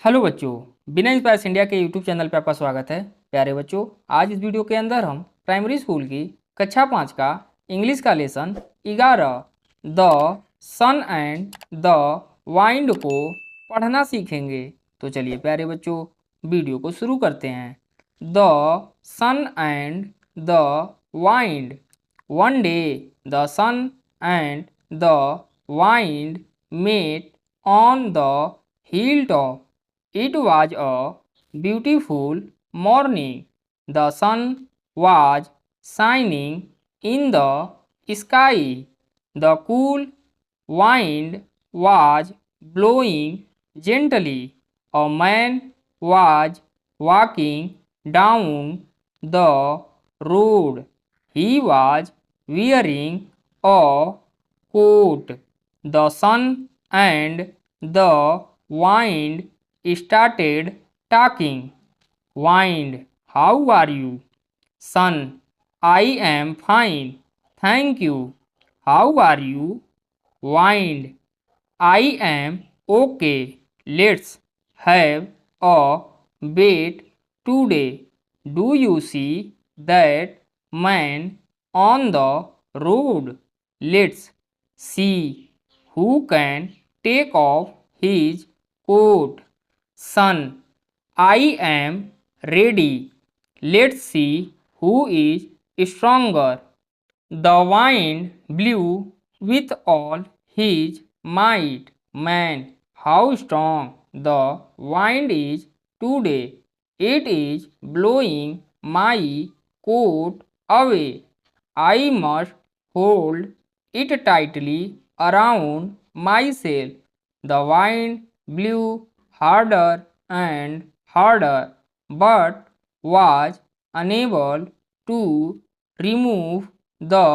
Hello बच्चों, बिना inspires India के यूट्यूब चैनल पे आपका स्वागत है। प्यारे बच्चों, आज इस वीडियो के अंदर हम प्राइमरी स्कूल की कक्षा 5 का इंग्लिश का lesson 11 the sun and the wind को पढ़ना सीखेंगे। तो चलिए प्यारे बच्चों, वीडियो को शुरू करते हैं। The sun and the wind. One day the sun and the wind met on the hilltop. It was a beautiful morning. The sun was shining in the sky. The cool wind was blowing gently. A man was walking down the road. He was wearing a coat. The sun and the wind started talking. Wind, how are you? Sun, I am fine, thank you. How are you? Wind, I am okay. Let's have a bet today. Do you see that man on the road? Let's see who can take off his coat. Sun, I am ready. Let's see who is stronger. The wind blew with all his might. Man, how strong the wind is today. It is blowing my coat away. I must hold it tightly around myself. The wind blew harder and harder, but was unable to remove the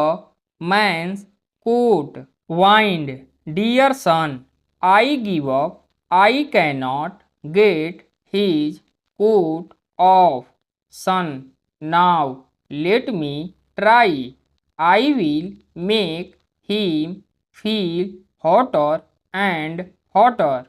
man's coat. Wind, dear son, I give up. I cannot get his coat off. Sun, now let me try. I will make him feel hotter and hotter.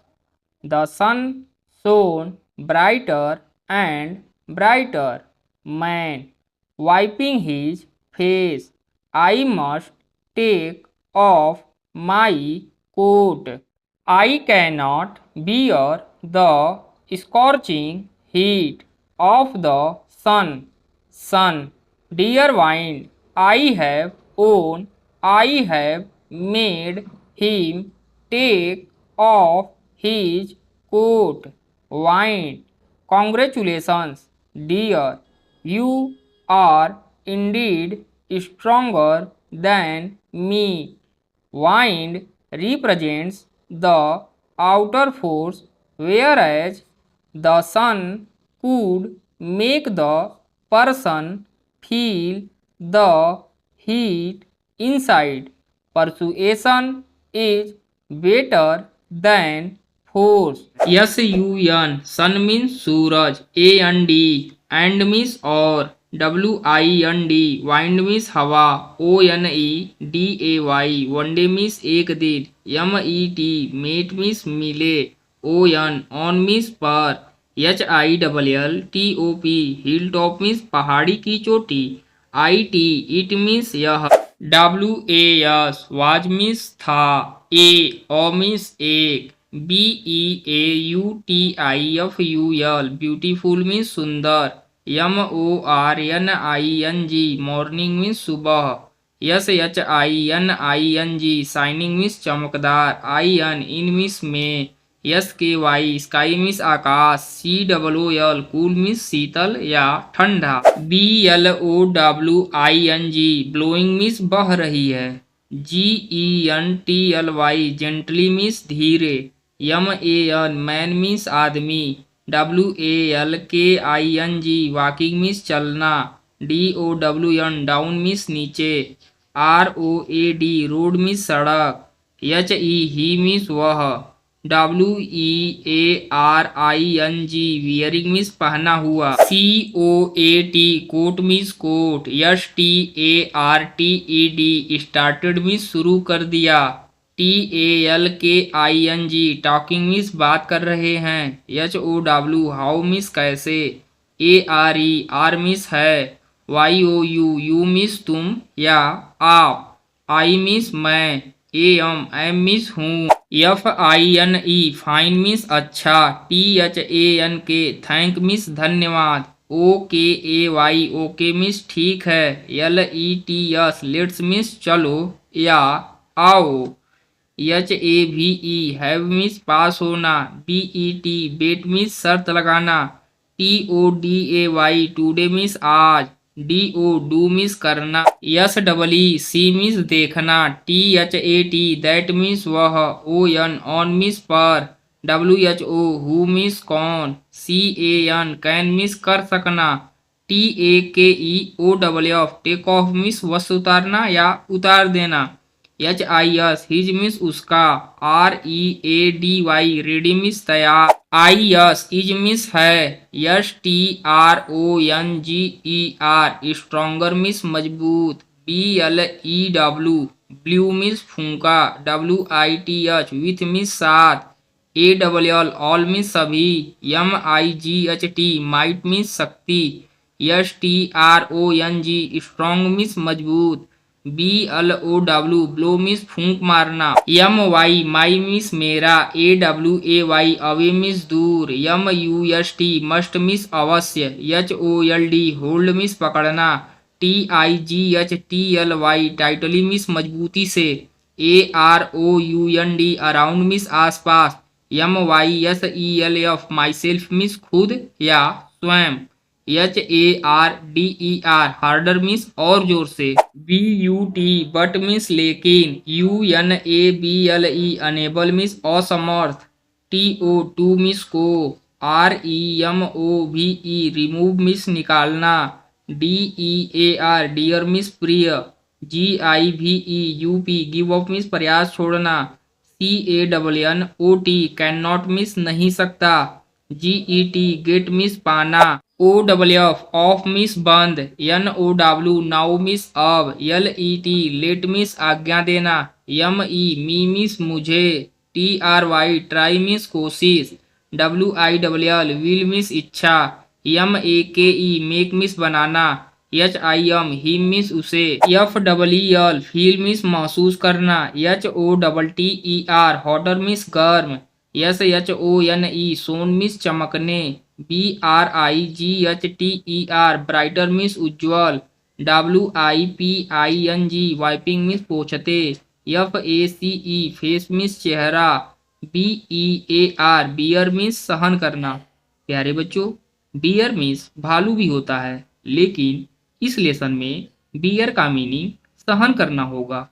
The sun shone brighter and brighter. Man, wiping his face, I must take off my coat. I cannot bear the scorching heat of the sun. Sun, dear wind, I have made him take off his coat. Wind, congratulations, dear. You are indeed stronger than me. Wind represents the outer force, whereas the sun could make the person feel the heat inside. Persuasion is better than force. SUN, sun means Suraj, AND and means और, WIND wind means हवा, ONEDAY one day means एक दिन, MET mate means मिले, on means पर, HILLTOP hilltop means पहाड़ी की चोटी, it means यह, was means था, means एक, BEAUTIFUL beautiful means सुंदर, MORNING morning means सुबह, SHINING shining means चमकदार, in means में, SKY sky means आकाश, COOL cool means शीतल या ठंडा, BLOWING blowing means बह रही है, GENTLY gently means धीरे, man means आदमी, WALKING walking means चलना, DOWN down means नीचे, ROAD road means सड़क, he means वह, WEARING wearing means पहना हुआ, COAT coat means coat, STARTED started means शुरू कर दिया, TALKING टॉकिंग मीन्स बात कर रहे हैं। HOW हाउ मीन्स कैसे। ARE आर मीन्स है। YOU यू मीन्स तुम या आप। I मीन्स मैं। AM मीन्स हूँ। FINE फाइन मीन्स अच्छा। THANK थैंक मीन्स धन्यवाद। OKAY ओके मीन्स ठीक है। LETS लेट्स मीन्स चलो या आओ। HAVE हैव मीन्स पास होना। BET बेट मीन्स शर्त लगाना। TODAY टूडे मीन्स आज। DO मीन्स करना। SEE मीन्स देखना। THAT दैट मीन्स वह। ON मीन्स पर। WHO हु मीन्स कौन। कैन मीन्स कर सकना। TAKEOF टेक ऑफ मीन्स वस्तु उतारना या उतार देना। HIS हिज मीन्स उसका। READY रेडी मीन्स तैयार। IS इज मीन्स है। STRONGER स्ट्रॉन्गर मीन्स मजबूत। BLEW ब्लू मीन्स फूंका। WITH विथ मीन्स साथ। ALL ऑल मीन्स सभी। MIGHT माइट मीन्स शक्ति। STRONG स्ट्रॉन्ग मीन्स मजबूत। BLOW ब्लो मीन्स फूंक मारना। MY माई मीन्स मेरा। AWAY अवे मीन्स दूर। MUST मस्ट मीन्स अवश्य। HOLD होल्ड मीन्स पकड़ना। TIGHTLY टाइटली मीन्स मजबूती से। AROUND अराउंड मीन्स आसपास। MYSELF माई सेल्फ मीन्स खुद या स्वयं। HARDER हार्डर मीन्स और जोर से। BUT बट मीन्स लेकिन। UNABLE अनेबल मीन्स असमर्थ। TO मीन्स को। REMOVE रिमूव मीन्स निकालना। DEAR डियर मीन्स प्रिय। GIVEUP गिव अप मीन्स प्रयास छोड़ना। CANNOT कैन नॉट मीन्स नहीं सकता। GET गेट मीन्स पाना। OWF ऑफ मीन्स बंद। NOW नाउ मीन्स अब। LET लेट मीन्स आज्ञा देना। ME मी मीन्स मुझे। TRY ट्राई मीन्स कोशिश। WILL विल मीन्स इच्छा। MAKE मेक मीन्स बनाना। HIM हिम मीन्स उसे। FEEL फील मीन्स महसूस करना। HOTTER हॉटर मीन्स गर्म। SHONE सोन मीन्स चमकने। BRIGHTER ब्राइटर मीन्स उज्ज्वल। WIPING वाइपिंग मीन्स पोंछते। FACE फेस मीन्स चेहरा। BEAR बियर मीन्स सहन करना। प्यारे बच्चों, बियर मीन्स भालू भी होता है, लेकिन इस लेसन में बियर का मीनिंग सहन करना होगा।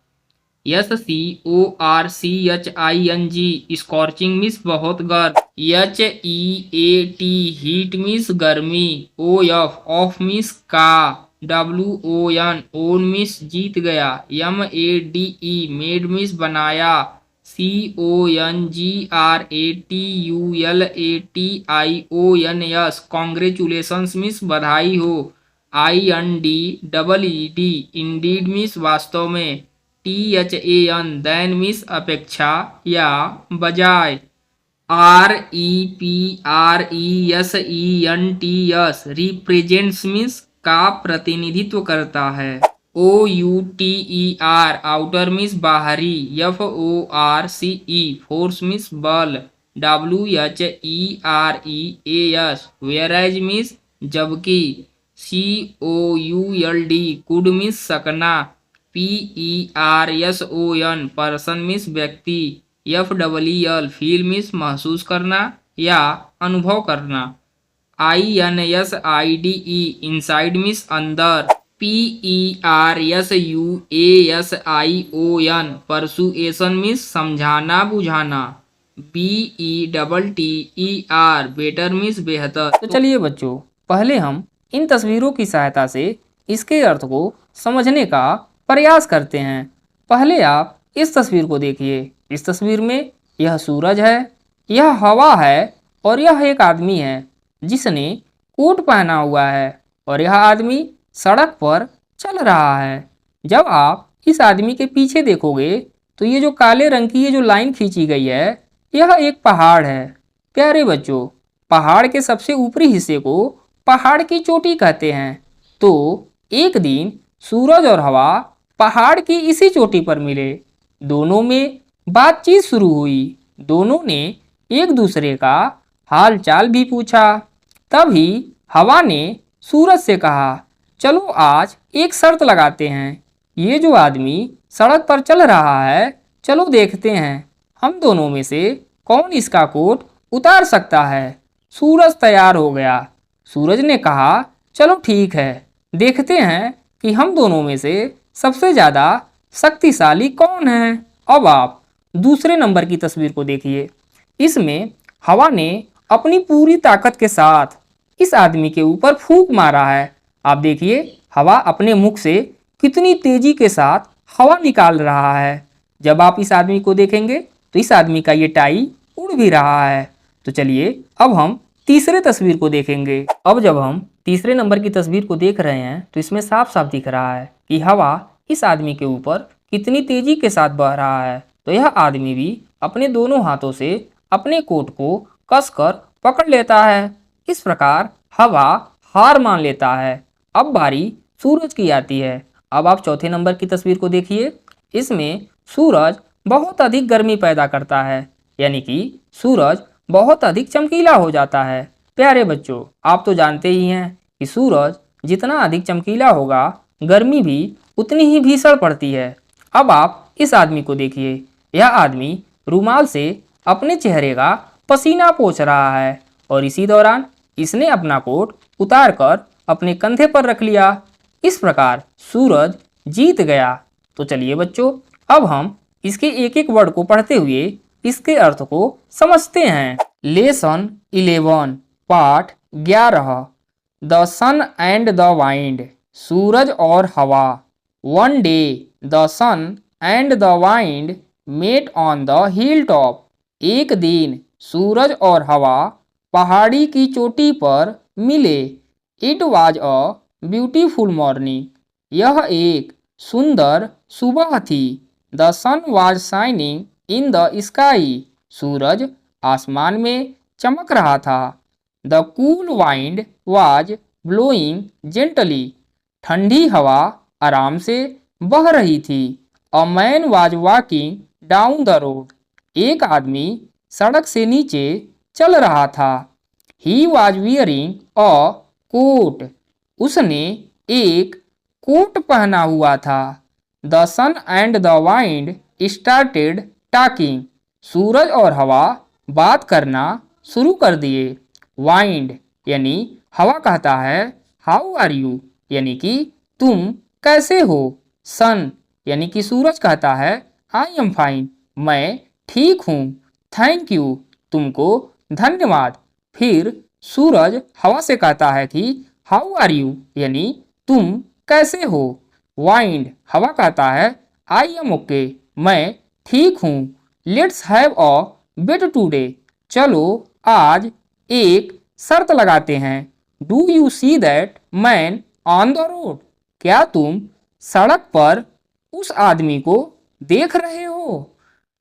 SCORCHING स्कॉर्चिंग मीन्स बहुत गर्म। HEAT हीट मीन्स गर्मी। OF ऑफ मीन्स का। WON ओन मीन्स जीत गया। MADE मेड मीन्स बनाया। CONGRATULATIONS कॉन्ग्रेचुलेशंस मीन्स बधाई हो। INDEED इंडीड मीन्स वास्तव में। THAN देन मीन्स अपेक्षा या बजाय। REPRESENTS रिप्रेजेंट्स मीन्स का प्रतिनिधित्व करता है। OUTER आउटर मीन्स बाहरी। FORCE फोर्स मीन्स बल। WHEREAS वेयरएज मीन्स जबकि। COULD कुड मीन्स सकना। PERSON पर्सन मीन्स व्यक्ति। FEEL फील मीन्स महसूस करना या अनुभव करना। INSIDE इनसाइड मीन्स अंदर। PERSUASION परसुएशन मीन्स समझाना बुझाना। BETTER बेटर मीन्स बेहतर। तो चलिए बच्चों, पहले हम इन तस्वीरों की सहायता से इसके अर्थ को समझने का प्रयास करते हैं। पहले आप इस तस्वीर को देखिए। इस तस्वीर में यह सूरज है, यह हवा है और यह एक आदमी है जिसने कोट पहना हुआ है और यह आदमी सड़क पर चल रहा है। जब आप इस आदमी के पीछे देखोगे तो ये जो काले रंग की ये जो लाइन खींची गई है यह एक पहाड़ है। प्यारे बच्चों, पहाड़ के सबसे ऊपरी हिस्से को पहाड़ की चोटी कहते हैं। तो एक दिन सूरज और हवा पहाड़ की इसी चोटी पर मिले। दोनों में बातचीत शुरू हुई। दोनों ने एक दूसरे का हाल चाल भी पूछा। तभी हवा ने सूरज से कहा, चलो आज एक शर्त लगाते हैं। ये जो आदमी सड़क पर चल रहा है, चलो देखते हैं हम दोनों में से कौन इसका कोट उतार सकता है। सूरज तैयार हो गया। सूरज ने कहा, चलो ठीक है, देखते हैं कि हम दोनों में से सबसे ज़्यादा शक्तिशाली कौन है। अब आप दूसरे नंबर की तस्वीर को देखिए। इसमें हवा ने अपनी पूरी ताकत के साथ इस आदमी के ऊपर फूंक मारा है। आप देखिए हवा अपने मुख से कितनी तेजी के साथ हवा निकाल रहा है। जब आप इस आदमी को देखेंगे तो इस आदमी का ये टाई उड़ भी रहा है। तो चलिए अब हम तीसरे तस्वीर को देखेंगे। अब जब हम तीसरे नंबर की तस्वीर को देख रहे हैं तो इसमें साफ साफ दिख रहा है कि हवा इस आदमी के ऊपर कितनी तेजी के साथ बह रहा है। तो यह आदमी भी अपने दोनों हाथों से अपने कोट को कसकर पकड़ लेता है। इस प्रकार हवा हार मान लेता है। अब बारी सूरज की आती है। अब आप चौथे नंबर की तस्वीर को देखिए। इसमें सूरज बहुत अधिक गर्मी पैदा करता है, यानी कि सूरज बहुत अधिक चमकीला हो जाता है। प्यारे बच्चों, आप तो जानते ही हैं कि सूरज जितना अधिक चमकीला होगा गर्मी भी उतनी ही भीषण पड़ती है। अब आप इस आदमी को देखिए। यह आदमी रुमाल से अपने चेहरे का पसीना पोंछ रहा है और इसी दौरान इसने अपना कोट उतार कर अपने कंधे पर रख लिया। इस प्रकार सूरज जीत गया। तो चलिए बच्चों, अब हम इसके एक एक वर्ड को पढ़ते हुए इसके अर्थ को समझते हैं। लेसन 11 पाठ 11 the sun and the wind, सूरज और हवा। One day the sun and the wind met on the hill top, एक दिन सूरज और हवा पहाड़ी की चोटी पर मिले। It was a beautiful morning, यह एक सुंदर सुबह थी। The sun was shining in the sky, सूरज आसमान में चमक रहा था। The cool wind was blowing gently, ठंडी हवा आराम से बह रही थी। A man was walking down the road, एक आदमी सड़क से नीचे चल रहा था। He was wearing a coat, उसने एक कोट पहना हुआ था। The sun and the wind started talking, सूरज और हवा बात करना शुरू कर दिए। वाइंड यानी हवा कहता है हाउ आर यू, यानी कि तुम कैसे हो। सन यानी कि सूरज कहता है आई एम फाइन, मैं ठीक हूँ। थैंक यू, तुमको धन्यवाद। फिर सूरज हवा से कहता है कि हाउ आर यू, यानी तुम कैसे हो। वाइंड हवा कहता है आई एम ओके, मैं ठीक हूँ। Let's have a bet today, चलो आज एक शर्त लगाते हैं। Do you see that man on the road, क्या तुम सड़क पर उस आदमी को देख रहे हो।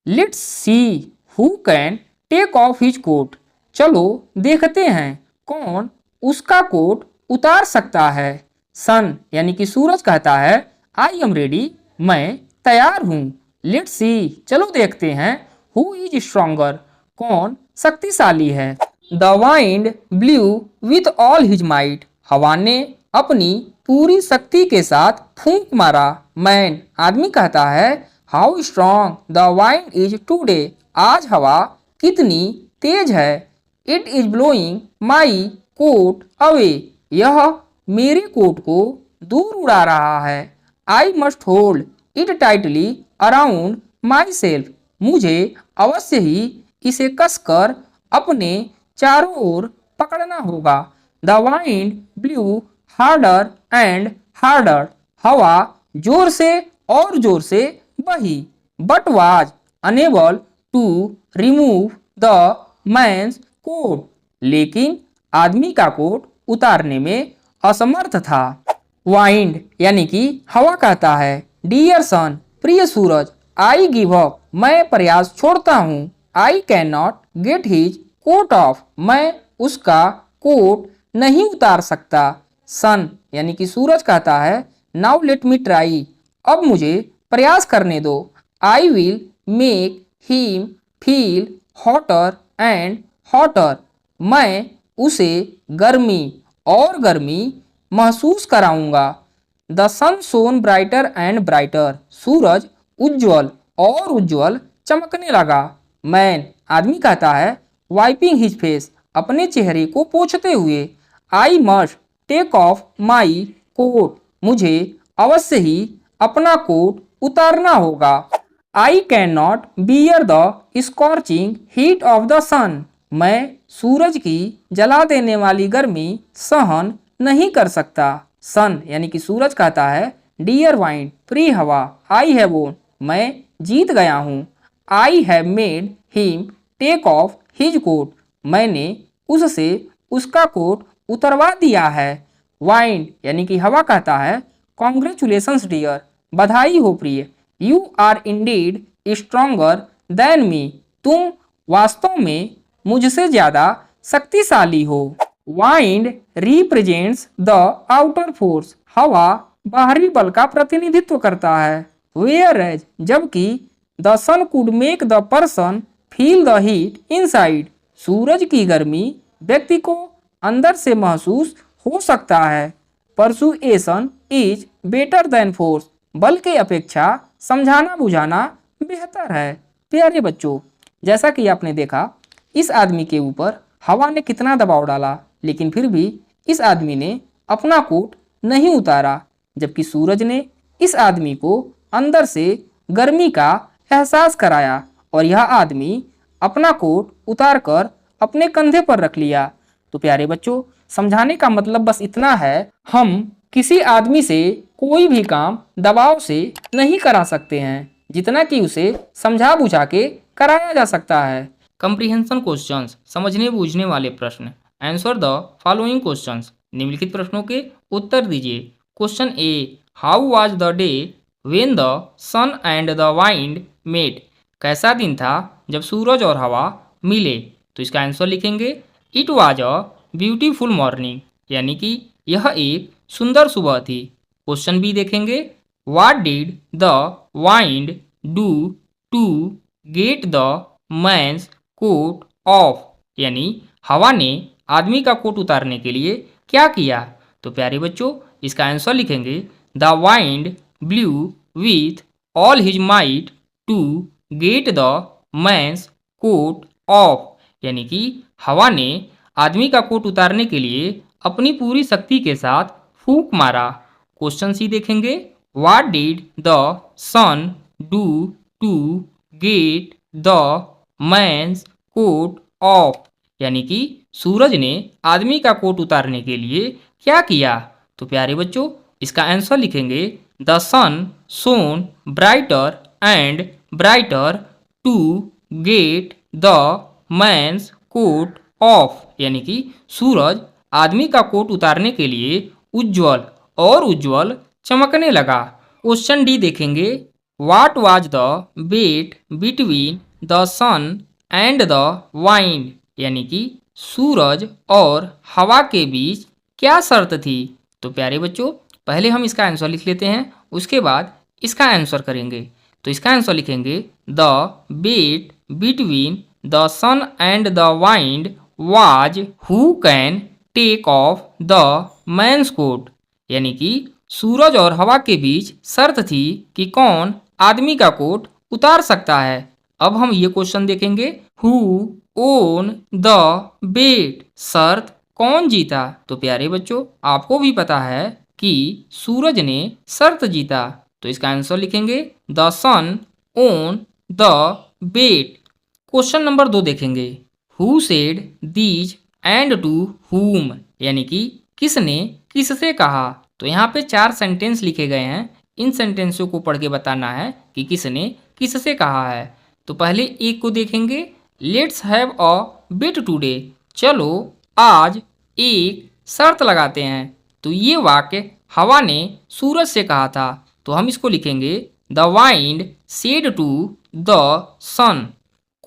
Let's see who can take off his coat, चलो देखते हैं कौन उसका कोट उतार सकता है। सन यानी कि सूरज कहता है आई एम रेडी, मैं तैयार हूँ। लेट्स सी, चलो देखते हैं हु इज स्ट्रॉन्गर, कौन शक्तिशाली है। The wind blew with all his might, हवा ने अपनी पूरी शक्ति के साथ फूंक मारा। मैन आदमी कहता है how strong the wind is today, आज हवा कितनी तेज है। It is blowing my coat away, यह मेरे कोट को दूर उड़ा रहा है। I must hold it tightly around myself, मुझे अवश्य ही इसे कसकर अपने चारों ओर पकड़ना होगा। The wind blew harder and harder, हवा जोर से और जोर से बही। But was unable to remove the man's coat, लेकिन आदमी का कोट उतारने में असमर्थ था। वाइंड यानी कि हवा कहता है डियर सन, प्रिय सूरज, आई गिव अप, मैं प्रयास छोड़ता हूँ। I can not get his coat off, मैं उसका कोट नहीं उतार सकता। सन यानी कि सूरज कहता है नाउ लेट मी ट्राई, अब मुझे प्रयास करने दो। I will make him feel hotter and hotter, मैं उसे गर्मी और गर्मी महसूस कराऊंगा। The sun shone brighter and brighter, सूरज उज्जवल और उज्जवल चमकने लगा। मैन आदमी कहता है वाइपिंग हिज फेस, अपने चेहरे को पोंछते हुए। I must take off my coat, मुझे अवश्य ही अपना कोट उतारना होगा। I can not bear the scorching heat of the sun, मैं सूरज की जला देने वाली गर्मी सहन नहीं कर सकता। सन यानी कि सूरज कहता है डियर वाइंड, प्रिय हवा, आई हैव वोन, मैं जीत गया हूँ। I have made him take off his coat, मैंने उससे उसका कोट उतरवा दिया है। वाइंड यानी कि हवा कहता है कॉन्ग्रेचुलेशंस डियर, बधाई हो प्रिय। You are indeed stronger than me, तुम वास्तव में मुझसे ज्यादा शक्तिशाली हो। Wind represents the outer force, हवा बाहरी बल का प्रतिनिधित्व करता है। वेयर एज, जबकि the sun could make the person feel the heat inside, सूरज की गर्मी व्यक्ति को अंदर से महसूस हो सकता है। Persuasion is better than force, बल के अपेक्षा समझाना बुझाना बेहतर है। प्यारे बच्चों, जैसा कि आपने देखा इस आदमी के ऊपर हवा ने कितना दबाव डाला, लेकिन फिर भी इस आदमी ने अपना कोट नहीं उतारा, जबकि सूरज ने इस आदमी को अंदर से गर्मी का एहसास कराया और यह आदमी अपना कोट उतार कर अपने कंधे पर रख लिया। तो प्यारे बच्चों, समझाने का मतलब बस इतना है, हम किसी आदमी से कोई भी काम दबाव से नहीं करा सकते हैं जितना कि उसे समझा बुझा के कराया जा सकता है। कंप्रीहेंशन क्वेश्चंस, समझने बूझने वाले प्रश्न। आंसर द फॉलोइंग क्वेश्चंस, निम्नलिखित प्रश्नों के उत्तर दीजिए। Question A, how was the day when the sun and the wind met, कैसा दिन था जब सूरज और हवा मिले। तो इसका आंसर लिखेंगे it was a beautiful morning, यानी कि यह एक सुंदर सुबह थी। क्वेश्चन बी देखेंगे, what did the wind do to get the man's coat off, यानी हवा ने आदमी का कोट उतारने के लिए क्या किया। तो प्यारे बच्चों, इसका आंसर लिखेंगे the wind blew with all his might to get the man's coat off, यानी कि हवा ने आदमी का कोट उतारने के लिए अपनी पूरी शक्ति के साथ फूंक मारा। क्वेश्चन सी देखेंगे, what did the sun do to get the man's coat off, यानी कि सूरज ने आदमी का कोट उतारने के लिए क्या किया। तो प्यारे बच्चों, इसका आंसर लिखेंगे the sun shone brighter and brighter to get the man's coat off, यानी कि सूरज आदमी का कोट उतारने के लिए उज्जवल और उज्जवल चमकने लगा। क्वेश्चन डी देखेंगे, what was the bet between the sun and the wind, यानी कि सूरज और हवा के बीच क्या शर्त थी। तो प्यारे बच्चों, पहले हम इसका आंसर लिख लेते हैं, उसके बाद इसका आंसर करेंगे। तो इसका आंसर लिखेंगे the bet between the sun and the wind was who can take off the man's coat, यानी कि सूरज और हवा के बीच शर्त थी कि कौन आदमी का कोट उतार सकता है। अब हम ये क्वेश्चन देखेंगे, हु ओन द बेट, शर्त कौन जीता। तो प्यारे बच्चों, आपको भी पता है कि सूरज ने शर्त जीता। तो इसका आंसर लिखेंगे the sun won the bet. Question number 2 देखेंगे, who said these and to whom, यानी कि किसने किससे कहा। तो यहाँ पे 4 सेंटेंस लिखे गए हैं, इन सेंटेंसों को पढ़ के बताना है कि किसने किससे कहा है। तो पहले एक को देखेंगे, let's have a bet today, चलो आज एक शर्त लगाते हैं। तो ये वाक्य हवा ने सूरज से कहा था, तो हम इसको लिखेंगे the wind said to the sun.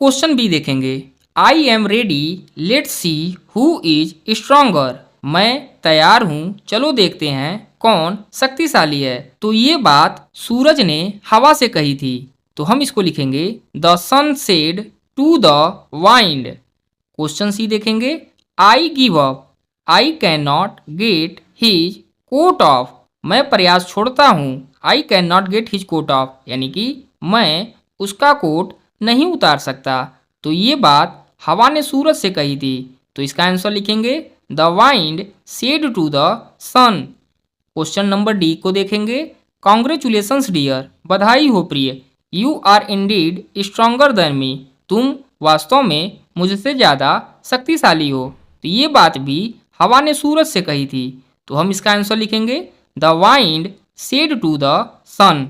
Question B देखेंगे, I am ready, let's see who is stronger. मैं तैयार हूँ, चलो देखते हैं कौन शक्तिशाली है। तो ये बात सूरज ने हवा से कही थी, तो हम इसको लिखेंगे the sun said to the wind. Question C देखेंगे, I give up, I can not get his coat off. मैं प्रयास छोड़ता हूँ, I can not get his coat off, यानी कि मैं उसका कोट नहीं उतार सकता। तो ये बात हवा ने सूरज से कही थी, तो इसका आंसर लिखेंगे the wind said to the sun. Question number D को देखेंगे, कॉन्ग्रेचुलेशंस डियर, बधाई हो प्रिय, you are indeed stronger than me. तुम वास्तव में मुझसे ज़्यादा शक्तिशाली हो। तो ये बात भी हवा ने सूरज से कही थी, तो हम इसका आंसर लिखेंगे the wind said to the sun.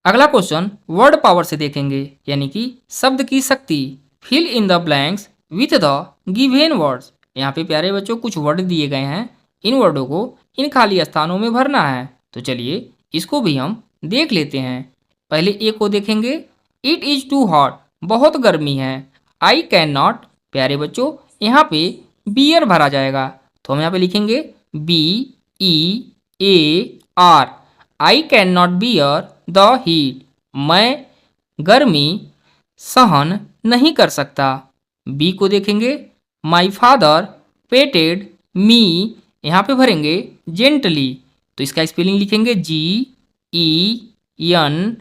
अगला क्वेश्चन वर्ड पावर से देखेंगे, यानी कि शब्द की शक्ति। Fill in the blanks with the given words. यहाँ पे प्यारे बच्चों कुछ वर्ड दिए गए हैं, इन वर्डों को इन खाली स्थानों में भरना है। तो चलिए इसको भी हम देख लेते हैं। पहले ए को देखेंगे, इट इज टू हॉट, बहुत गर्मी है। आई कैन नॉट, प्यारे बच्चों यहाँ पे बियर भरा जाएगा, तो हम यहाँ पे लिखेंगे B E A R. I can not bear the heat, मैं गर्मी सहन नहीं कर सकता। बी को देखेंगे, माई फादर पेटेड मी, यहाँ पे भरेंगे जेंटली, तो इसका स्पेलिंग लिखेंगे G E N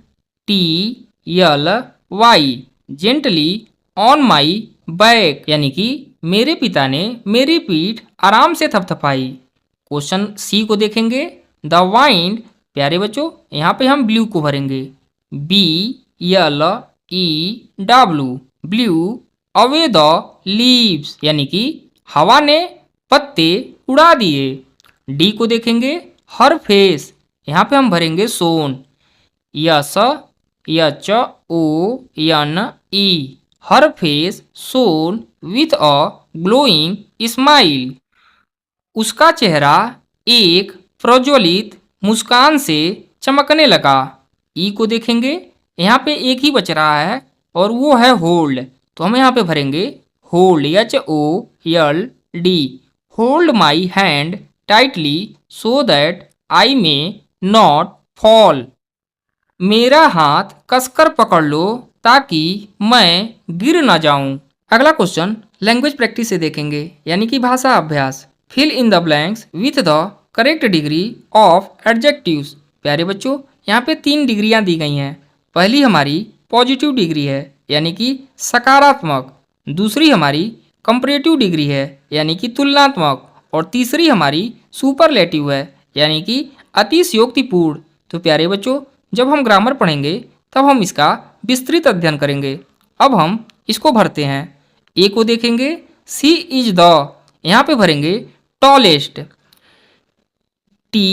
T L Y, gently on my back, यानी कि मेरे पिता ने मेरी पीठ आराम से थपथपाई। क्वेश्चन सी को देखेंगे, द वाइंड, प्यारे बच्चों यहाँ पे हम ब्लू को भरेंगे B L E W, blew away the leaves, यानी कि हवा ने पत्ते उड़ा दिए। डी को देखेंगे, हर फेस, यहाँ पे हम भरेंगे shone, S H O N E, her face shone with a glowing smile, उसका चेहरा एक प्रज्वलित मुस्कान से चमकने लगा। ई को देखेंगे, यहाँ पे एक ही बच रहा है और वो है होल्ड, तो हम यहाँ पे भरेंगे hold H O L D, hold my hand tightly so that I may not fall, मेरा हाथ कसकर पकड़ लो ताकि मैं गिर ना जाऊं। अगला क्वेश्चन लैंग्वेज प्रैक्टिस से देखेंगे, यानी कि भाषा अभ्यास। Fill in the blanks with the correct degree of adjectives. प्यारे बच्चों यहाँ पे 3 डिग्रियां दी गई हैं। पहली हमारी पॉजिटिव डिग्री है, यानी कि सकारात्मक। दूसरी हमारी कंपैरेटिव डिग्री है, यानी कि तुलनात्मक। और तीसरी हमारी सुपरलेटिव है, यानी कि अतिशयोक्तिपूर्ण। तो प्यारे बच्चों जब हम ग्रामर पढ़ेंगे तब हम इसका विस्तृत अध्ययन करेंगे। अब हम इसको भरते हैं। ए को देखेंगे, सी इज द, यहाँ पे भरेंगे tallest, T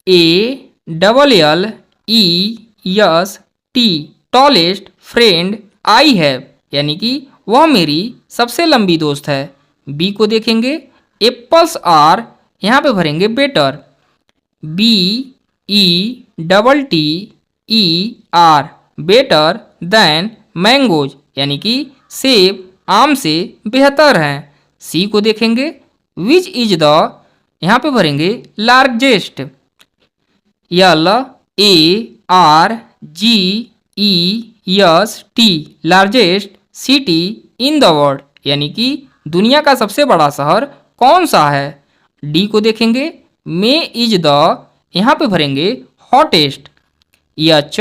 A double L E S T, tallest friend I have, यानी कि वह मेरी सबसे लंबी दोस्त है। बी को देखेंगे, एप्पल्स आर, यहाँ पे भरेंगे better, B E double T E R, better than mangoes, यानी कि सेब आम से बेहतर हैं। सी को देखेंगे, विच इज द, यहाँ पे भरेंगे largest, L A R G E S T, largest city in the world, यानी कि दुनिया का सबसे बड़ा शहर कौन सा है। डी को देखेंगे, मे इज द, यहाँ पे भरेंगे hottest, H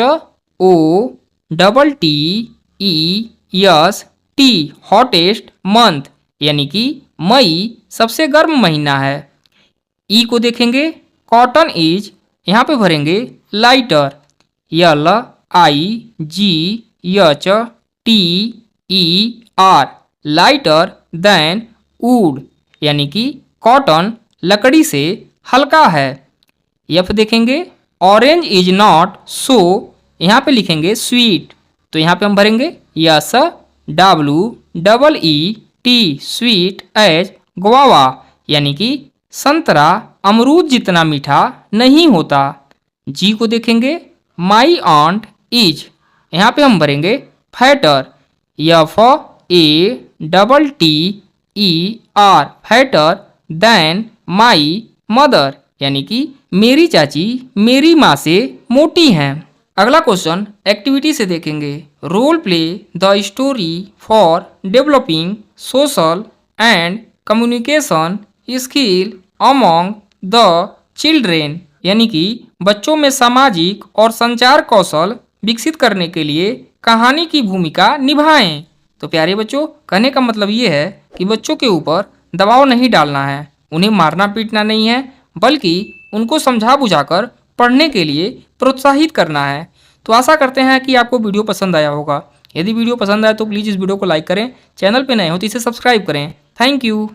O double T E S T, hottest month, यानी कि मई सबसे गर्म महीना है। ई को देखेंगे, कॉटन इज, यहाँ पे भरेंगे lighter, L I ji H T E are, lighter than would, यानी कि कॉटन लकड़ी से हल्का है। एफ देखेंगे, ऑरेंज इज नॉट सो, यहाँ पे लिखेंगे स्वीट, तो यहाँ पे हम भरेंगे S W double E T, sweet as guava, यानी कि संतरा अमरूद जितना मीठा नहीं होता। जी को देखेंगे, माई ऑन्ट इज, यहाँ पे हम भरेंगे fatter, FATTER, fatter than my mother, यानी कि मेरी चाची मेरी माँ से मोटी हैं। अगला क्वेश्चन एक्टिविटी से देखेंगे। Role play the story for developing social and communication skill among the children, यानी कि बच्चों में सामाजिक और संचार कौशल विकसित करने के लिए कहानी की भूमिका निभाएं। तो प्यारे बच्चों, कहने का मतलब ये है कि बच्चों के ऊपर दबाव नहीं डालना है, उन्हें मारना पीटना नहीं है, बल्कि उनको समझा बुझाकर पढ़ने के लिए प्रोत्साहित करना है। तो आशा करते हैं कि आपको वीडियो पसंद आया होगा। यदि वीडियो पसंद आया तो प्लीज़ इस वीडियो को लाइक करें, चैनल पे नए हो तो इसे सब्सक्राइब करें। Thank you.